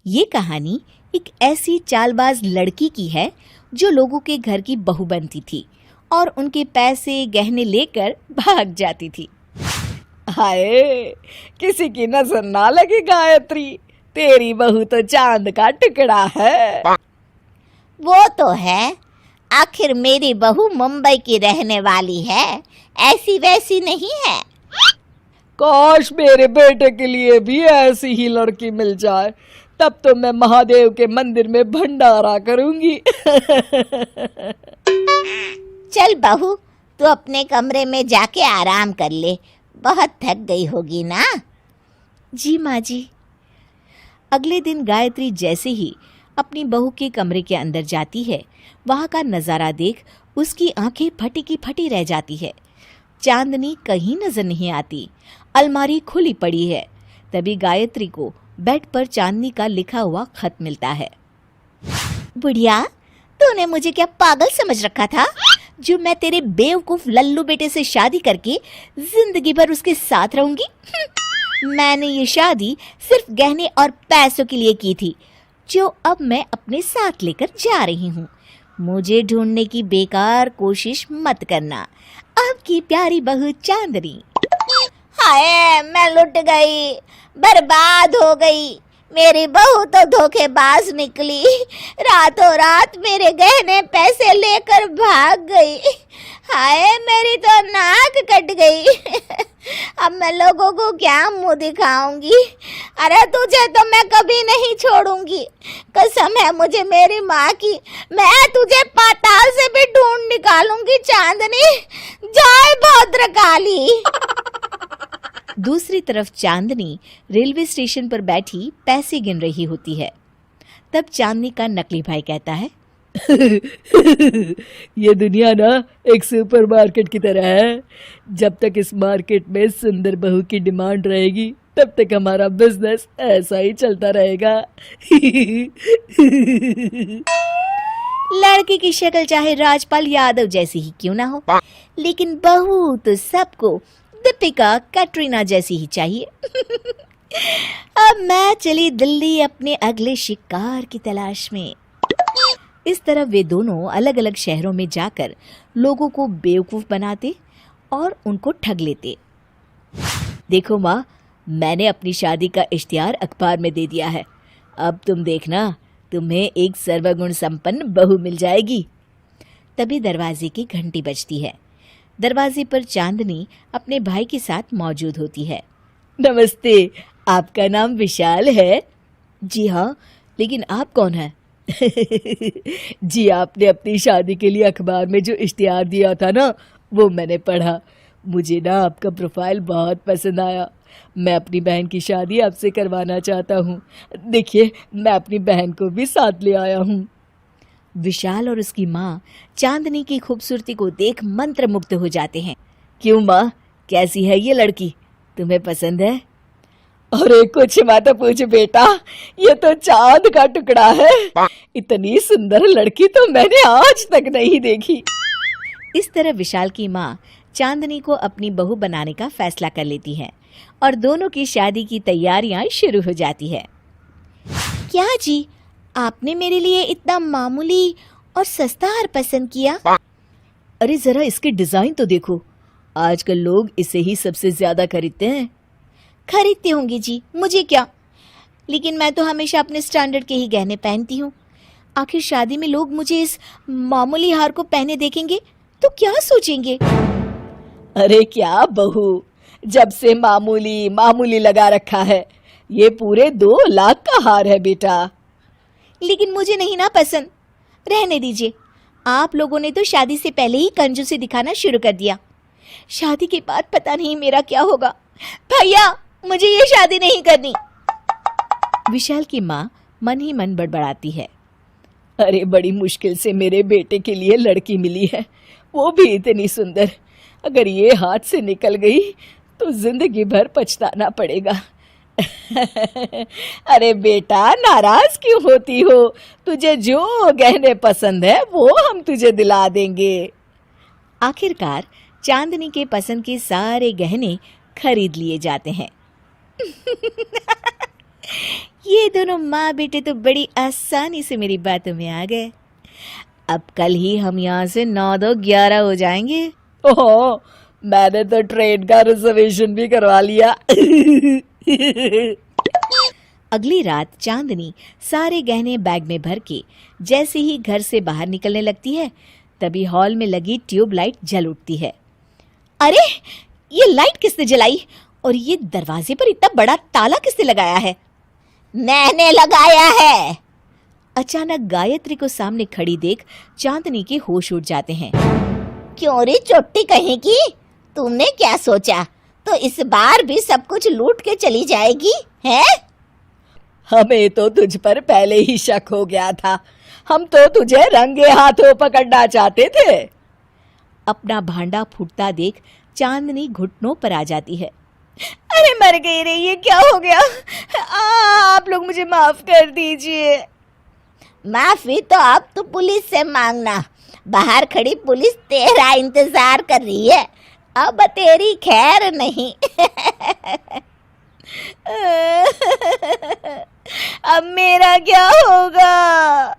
ये कहानी एक ऐसी चालबाज लड़की की है जो लोगों के घर की बहू बनती थी और उनके पैसे गहने लेकर भाग जाती थी। हाय, किसी की नजर ना लगे गायत्री, तेरी बहू तो चांद का टुकड़ा है। वो तो है, आखिर मेरी बहू मुंबई की रहने वाली है, ऐसी वैसी नहीं है। काश मेरे बेटे के लिए भी ऐसी ही लड़की मिल जाए, तब तो मैं महादेव के मंदिर में भंडारा करूंगी। चल बहू, तू अपने कमरे में जाके आराम कर ले, बहुत थक गई होगी ना। जी माँ जी। अगले दिन गायत्री जैसे ही अपनी बहू के कमरे के अंदर जाती है, वहाँ का नज़ारा देख उसकी आंखें फटी की फटी रह जाती है। चांदनी कहीं नजर नहीं आती, अलमारी खुली पड़ी है। तभी गायत्री को बेड पर चांदनी का लिखा हुआ खत मिलता है। बुढ़िया, तूने मुझे क्या पागल समझ रखा था जो मैं तेरे बेवकूफ लल्लू बेटे से शादी करके जिंदगी भर उसके साथ रहूंगी? मैंने ये शादी सिर्फ गहने और पैसों के लिए की थी, जो अब मैं अपने साथ लेकर जा रही हूँ। मुझे ढूंढने की बेकार कोशिश मत करना। अब की प्यारी बहू चांदनी। हाय, मैं लुट गई, बर्बाद हो गई। मेरी बहू तो धोखेबाज निकली, रातों रात मेरे गहने पैसे लेकर भाग गई। हाय, मेरी तो नाक कट गई। अब मैं लोगों को क्या मुंह दिखाऊंगी? अरे तुझे तो मैं कभी नहीं छोड़ूंगी, कसम है मुझे मेरी माँ की। मैं तुझे पाताल से भी ढूंढ निकालूंगी चांदनी। जय भद्रकाली। दूसरी तरफ चांदनी रेलवे स्टेशन पर बैठी पैसे गिन रही होती है। तब चांदनी का नकली भाई कहता है, ये दुनिया ना एक सुपरमार्केट की तरह है। जब तक इस मार्केट में सुंदर बहू की डिमांड रहेगी, तब तक हमारा बिजनेस ऐसा ही चलता रहेगा। लड़के की शक्ल चाहे राजपाल यादव जैसी ही क्यों ना हो, लेकिन बहू तो सबको दीपिका कैटरीना जैसी ही चाहिए। अब मैं चली दिल्ली अपने अगले शिकार की तलाश में। इस तरह वे दोनों अलग अलग शहरों में जाकर लोगों को बेवकूफ बनाते और उनको ठग लेते। देखो माँ, मैंने अपनी शादी का इश्तिहार अखबार में दे दिया है। अब तुम देखना, तुम्हें एक सर्वगुण संपन्न बहू मिल जाएगी। तभी दरवाजे की घंटी बजती है। दरवाजे पर चांदनी अपने भाई के साथ मौजूद होती है। नमस्ते, आपका नाम विशाल है? जी हाँ, लेकिन आप कौन हैं? जी, आपने अपनी शादी के लिए अखबार में जो इश्तिहार दिया था ना, वो मैंने पढ़ा। मुझे ना आपका प्रोफाइल बहुत पसंद आया। मैं अपनी बहन की शादी आपसे करवाना चाहता हूँ। देखिए, मैं अपनी बहन को भी साथ ले आया हूँ। विशाल और उसकी माँ चांदनी की खूबसूरती को देख मंत्रमुग्ध हो जाते हैं। क्यों माँ, कैसी है ये लड़की? तुम्हें पसंद है? अरे कुछ मत पूछ बेटा, ये तो चांद का टुकड़ा है। इतनी सुंदर लड़की तो मैंने आज तक नहीं देखी। इस तरह विशाल की माँ चांदनी को अपनी बहू बनाने का फैसला कर लेती है और दोनों की शादी की तैयारियां शुरू हो जाती है। क्या जी, आपने मेरे लिए इतना मामूली और सस्ता हार पसंद किया? अरे जरा इसके डिजाइन तो देखो, आजकल लोग इसे ही सबसे ज्यादा खरीदते हैं। खरीदते होंगे जी, मुझे क्या, लेकिन मैं तो हमेशा अपने स्टैंडर्ड के ही गहने पहनती हूँ। आखिर शादी में लोग मुझे इस मामूली हार को पहने देखेंगे तो क्या सोचेंगे? अरे क्या बहू, जब से मामूली मामूली लगा रखा है। ये पूरे 2 लाख का हार है बेटा। लेकिन मुझे नहीं ना पसंद, रहने दीजिए। आप लोगों ने तो शादी से पहले ही कंजूसी दिखाना शुरू कर दिया। शादी के बाद पता नहीं मेरा क्या होगा। भैया, मुझे ये शादी नहीं करनी। विशाल की माँ मन ही मन बड़बड़ाती है। अरे बड़ी मुश्किल से मेरे बेटे के लिए लड़की मिली है, वो भी इतनी सुंदर। अगर ये हाथ से निकल गई तो जिंदगी भर पछताना पड़ेगा। अरे बेटा, नाराज क्यों होती हो? तुझे जो गहने पसंद है वो हम तुझे दिला देंगे। आखिरकार चांदनी के पसंद के सारे गहने खरीद लिए जाते हैं। ये दोनों माँ बेटे तो बड़ी आसानी से मेरी बातों में आ गए। अब कल ही हम यहाँ से 9-2-11 हो जाएंगे। ओह, मैंने तो ट्रेन का रिजर्वेशन भी करवा लिया। अगली रात चांदनी सारे गहने बैग में भर के जैसे ही घर से बाहर निकलने लगती है, तभी हॉल में लगी ट्यूबलाइट जल उठती है। अरे, ये लाइट किसने जलाई और ये दरवाजे पर इतना बड़ा ताला किसने लगाया है? मैंने लगाया है। अचानक गायत्री को सामने खड़ी देख चांदनी के होश उड़ जाते हैं। क्यों रे चोटी कहीं की, तुमने क्या सोचा? तो इस बार भी सब कुछ लूट के चली जाएगी है? हमें तो तुझ पर पहले ही शक हो गया था। हम तो तुझे रंगे हाथों पकड़ना चाहते थे। अपना भांडा फूटता देख चांदनी घुटनों पर आ जाती है। अरे मर गई रे, ये क्या हो गया? आप लोग मुझे माफ कर दीजिए। माफी तो अब तो पुलिस से मांगना। बाहर खड़ी पुलिस तेरा इंतजार कर रही है, अब तेरी खैर नहीं। अब मेरा क्या होगा?